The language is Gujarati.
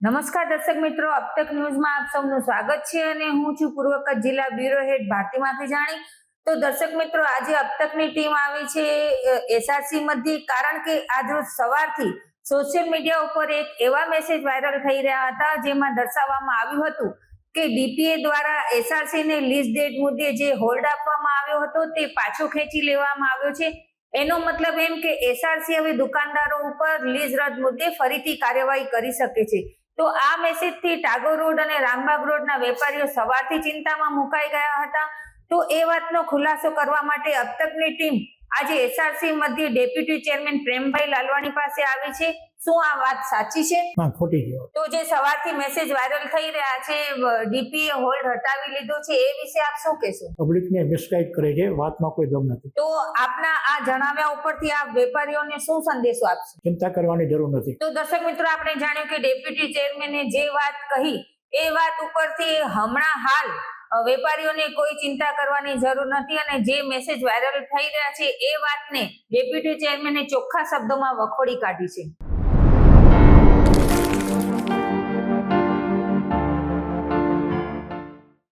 નમસ્કાર દર્શક મિત્રો, અબ તક ન્યૂઝમાં આપ સૌનું સ્વાગત છે અને હું છું પૂર્વ કચ્છ જિલ્લા બ્યુરો હેડ ભારતી માખીજાણી। તો દર્શક મિત્રો, આજે અબ તકની ટીમ આવી છે એસઆરસી મધ્ય, કારણ કે આજ સવારથી સોશિયલ મીડિયા ઉપર એક એવા મેસેજ વાયરલ થઈ રહ્યા હતા જેમાં દર્શાવવામાં આવ્યું હતું કે ડીપીએ દ્વારા એસઆરસી ને લીઝ ડેટ મુદ્દે જે હોલ્ડ આપવામાં આવ્યો હતો તે પાછો ખેંચી લેવામાં આવ્યો છે। એનો મતલબ એમ કે એસઆરસી હવે દુકાનદારો ઉપર લીઝ રદ મુદ્દે ફરીથી કાર્યવાહી કરી શકે છે। તો આ મેસેજથી ટાગોર રોડ અને રામબાગ રોડના વેપારીઓ સવારથી ચિંતામાં મુકાઈ ગયા હતા। તો એ વાતનો ખુલાસો કરવા માટે અબ તકની ટીમ આજે એસઆરસી મધ્ય ડેપ્યુટી ચેરમેન પ્રેમભાઈ લાલવાણી પાસે આવી છે। શું આ વાત સાચી છે? ખોટી છે। તો જે સવારથી મેસેજ વાયરલ થઈ રહ્યા છે, ડીપીએ હોલ્ડ હટાવી લીધો છે, એ વિશે આપ શું કહેશો? પબ્લિકને મિસગાઈડ કરે છે, વાતમાં કોઈ દમ નથી। તો આપના આ જણાવ્યા ઉપરથી આ વેપારીઓને શું સંદેશો આપશો? ચિંતા કરવાની જરૂર નથી। તો દર્શક મિત્રો, આપણે જાણ્યું કે ડેપ્યુટી ચેરમેને જે વાત કહી એ વાત ઉપરથી હમણાં હાલ વેપારીઓને કોઈ ચિંતા કરવાની જરૂર નથી અને જે મેસેજ વાયરલ થઈ રહ્યા છે એ વાતને ડેપ્યુટી ચેરમેને ચોખ્ખા શબ્દોમાં વખોડી કાઢી છે।